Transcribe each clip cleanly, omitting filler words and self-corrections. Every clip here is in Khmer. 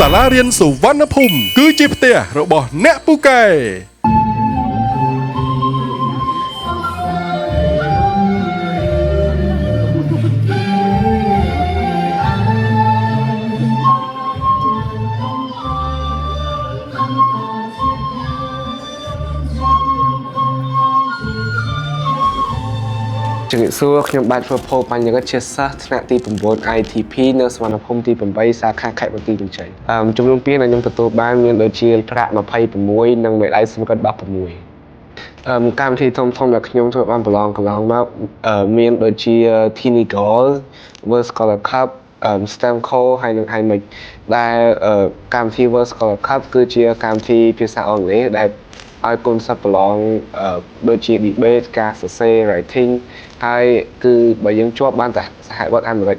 សាលារៀនសុវណ្ណភូមិគឺជាផ្ទះរបស់អ្នកពូកែជំរាបសួរខ្ញុំបាទប្រភពបញ្ញត្តិជាសិស្សថ្នាក់ទី9 ITP នៅសុវណ្ណភូមិទី8សាខាខេត្តបន្ទាយមានជ័យចំនួនពានដែលខ្ញុំទទួលបានមានដូចជាប្រាក់26និងមេដាយសំរឹទ្ធ16កម្មវិធីធំៗដែលខ្ញុំធ្វើបានកន្លងមកមានដូចជា Tinigal World Scholar Cup Stamco ហើយនិង Hymix ដែលកម្មវិធី World Scholar Cup គឺជាកម្មវិធីភាសាអង់គ្លេសដែលឲ្យកូនសិស្សប្រឡងដូចជា debate ការសរសេរ writing ហើយគឺបើយើងជាប់បានតែសហរដ្ឋអាមេរិក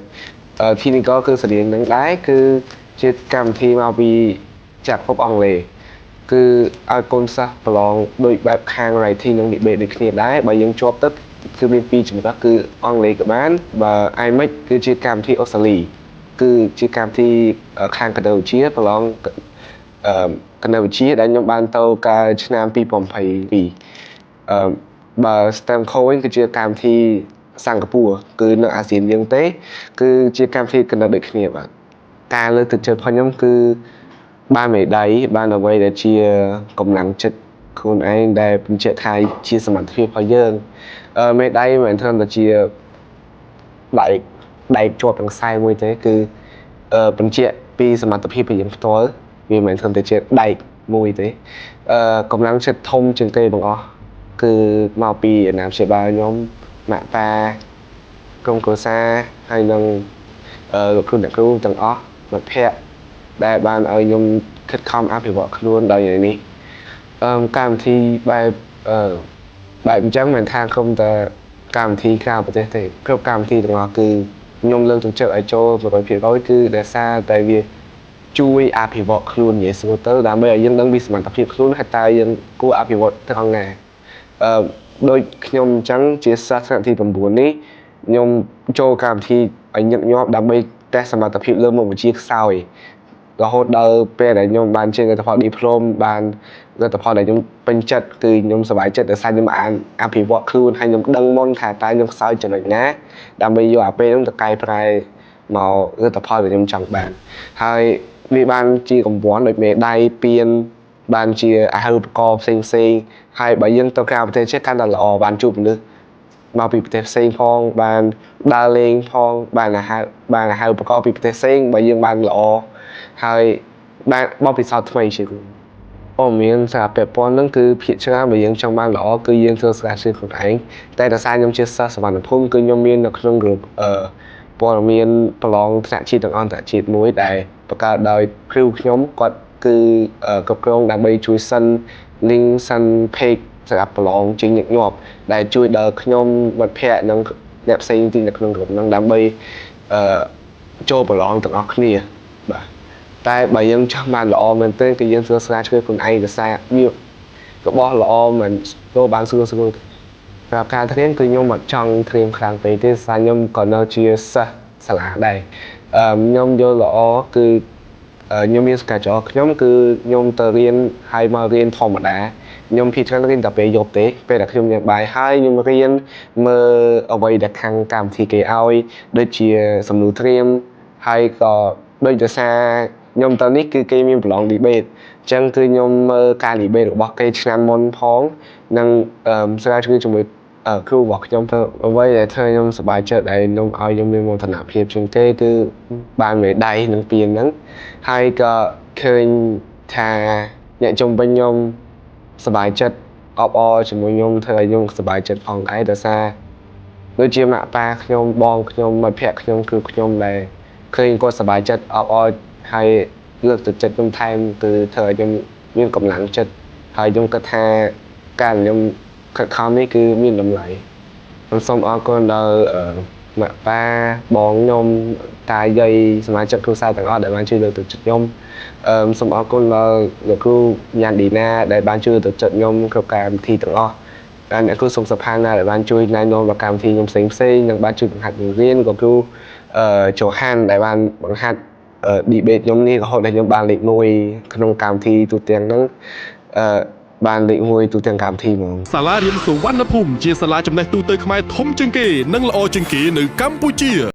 Tinigal គឺស្តីងនឹងដែរគឺជាកម្មវិធីមកពីចក្រភពអង់គ្លេសគឺឲ្យកូនសិស្សប្រឡងដូចបែបខាង writing និង debate ដូចគ្នាដែរបើយើងជាប់ទឹកគឺមាន2ជំរើសគឺអង់គ្លេសក៏បានបើ Hymix គឺជាកម្មវិធីអូស្ត្រាលីគឺជាកម្មវិធីខាងកណ្ដាលវិទ្យាប្រឡងកណ្ដាលវិទ្យាដែលខ្ញុំបានទៅកាលឆ្នាំ2022បើ Stamco វិញគឺជាកម្មវិធីសិង្ហបុរីគឺនៅអាស៊ានយើងទេគឺជាកម្មវិធីកណ្ដាលដូចគ្នាបាទការលើកទឹកចិត្តរបស់ខ្ញុំគឺបានមេដាយបានអ្វីដែលជាកម្លាំងចិត្តខ្លួនឯងដែលបញ្ជាក់ថាជាសមត្ថភាពរបស់យើងមេដាយមិនមែនត្រឹមតែជាដែកជាប់ទាំងខ្សែមួយទេគឺបញ្ជាក់ពីសមត្ថភាពរបស់យើងផ្ទាល់វាមិនមែនត្រឹមតែជាដែកមួយទេកម្លាំងចិត្តធំជាងគេទាំងអស់គឺមកពីអាណាព្យាបាលខ្ញុំម៉ាក់ប៉ាក្រុមគ្រួសារហើយនិងលោកគ្រូអ្នកគ្រូទាំងអស់មិត្តភ័ក្តិដែលបានឲ្យខ្ញុំខិតខំអភិវឌ្ឍខ្លួនដោយនេះកម្មវិធីបែបអញ្ចឹងមិនថាក្រុមតែកម្មវិធីក្រៅប្រទេសទេគ្រប់កម្មវិធីទាំងអស់គឺខ្ញុំលើកទឹកចិត្តឲ្យចូល 100% គឺដោយសារតែវាជួយអភិវឌ្ឍខ្លួននិយាយស្រួលទៅដើម្បីឲ្យយើងដឹងពីសមត្ថភាពខ្លួនហើយតើយើងគួរអភិវឌ្ឍត្រង់ណាដូចខ្ញុំអញ្ចឹងជាសិស្សថ្នាក់ទី9នេះខ្ញុំចូលកម្មវិធីឲ្យញឹកញាប់ដើម្បីតេស្តសមត្ថភាពលើមុខវិជ្ជាខ្សោយរហូតដល់ពេលដែលខ្ញុំបានជើងលទ្ធផល Diploma បានលទ្ធផលដែលខ្ញុំពេញចិត្តគឺខ្ញុំសប្បាយចិត្តដោយសារខ្ញុំបានអភិវឌ្ឍខ្លួនហើយខ្ញុំដឹងមុនថាតើខ្ញុំខ្សោយចំណុចណាដើម្បីយកអាពេលហ្នឹងទៅកែប្រែមកលទ្ធផលដែលខ្ញុំចង់បានហើយវាបានជារង្វាន់ដូចមេដាយពានបានជាអាហារូបករណ៍ផ្សេងហើយបើយើងទៅក្រៅប្រទេសចេះកាន់តែល្អបានជួបមនុស្សមកពីប្រទេសផ្សេងផងបានដើរលេងផងបានអាហារូបករណ៍ពីប្រទេសផ្សេងបើយើងបានល្អហើយបានបទពិសោធន៍ថ្មីជាគូមានសារពាក់ព័ន្ធហ្នឹងគឺភាគច្រើនបើយើងចង់បានល្អគឺយើងធ្វើស្រាវជ្រាវខ្លួនឯងតែដោយសារខ្ញុំជាសិស្សសវណ្ណភូមិគឺខ្ញុំមាននៅក្នុង group ព័ត៌មានប្រឡងថ្នាក់ជាតិនិងអន្តរជាតិមួយដែលបង្កើតដោយគ្រូខ្ញុំគាត់គឺគ្រប់គ្រងដើម្បីជួយសិន link សិន page សម្រាប់ប្រឡងជាញឹកញាប់ដែលជួយដល់ខ្ញុំមិត្តភ័ក្តិនិងអ្នកផ្សេងទៀតនៅក្នុងក្រុមហ្នឹងដើម្បីចូលប្រឡងទាំងអស់គ្នាបាទតែបើយើងចង់បានល្អមែនទេគឺយើងត្រូវស្រាវជ្រាវខ្លួនឯងដោយសារវារបស់ល្អមិនចូលបានស្រួលទេសម្រាប់ការត្រៀមគឺខ្ញុំអត់ចង់ត្រៀមខ្លាំងពេកទេសារខ្ញុំក៏នៅជាសិស្សសាលាដែរខ្ញុំយល់ល្អគឺខ្ញុំមាន schedule ខ្ញុំគឺខ្ញុំទៅរៀនហើយមករៀនធម្មតាខ្ញុំភាគច្រើនរៀនតែពេលយប់ទេពេលដែលខ្ញុំញ៉ាំបាយហើយខ្ញុំរៀនមើលអ្វីដែលខាងកម្មវិធីគេឲ្យដូចជាសំណួរត្រៀមហើយក៏ដូចដោយសារខ្ញុំទៅនេះគឺគេមានប្រឡង debate អញ្ចឹងគឺខ្ញុំមើលការ debate របស់គេឆ្នាំមុនផងនិងស្រាវជ្រាវជាមួយគ្រូរបស់ខ្ញុំទៅអ្វីដែលធ្វើខ្ញុំសប្បាយចិត្តដែលខ្ញុំឲ្យខ្ញុំមានមោទនភាពជាងគេគឺបានមេដាយនឹងពានហ្នឹងហើយក៏ឃើញថាអ្នកជុំវិញខ្ញុំសប្បាយចិត្តអបអរជាមួយខ្ញុំធ្វើឲ្យខ្ញុំសប្បាយចិត្តផងដែរដោយសារដូចជាម៉ាក់ប៉ាខ្ញុំបងខ្ញុំមិត្តភ័ក្តិខ្ញុំគឺខ្ញុំដែលឃើញគាត់សប្បាយចិត្តអបអរហើយលើកទឹកចិត្តខ្ញុំថែមគឺធ្វើឲ្យខ្ញុំមានកម្លាំងចិត្តហើយខ្ញុំគិតថាការខ្ញុំខិតខំនេះគឺមានតម្លៃខ្ញុំសូមអរគុណដល់ម៉ាក់ប៉ាបងខ្ញុំតាយាយសមាជិកគ្រួសារទាំងអស់ដែលបានជួយលើកទឹកចិត្តខ្ញុំសូមអរគុណដល់លោកគ្រូយ៉ាន់ឌីណាដែលបានជួយលើកទឹកចិត្តខ្ញុំគ្រប់កម្មវិធីទាំងអស់ហើយអ្នកគ្រូសុខសុផានណាដែលបានជួយណែនាំដល់កម្មវិធីខ្ញុំផ្សេងនិងបានជួយបង្ហាត់មេរៀនក៏គ្រូជូហានដែលបានបង្ហាត់ debate ខ្ញុំនេះរហូតដល់ខ្ញុំបានលេខ1ក្នុងកម្មវិធីទូទាំងហ្នឹងបានលេខ1ទូទាំងកម្មវិធីហ្មង សាលារៀនសុវណ្ណភូមិជាសាលាចំណេះទូទៅខ្មែរធំជាងគេនិងល្អជាងគេនៅកម្ពុជា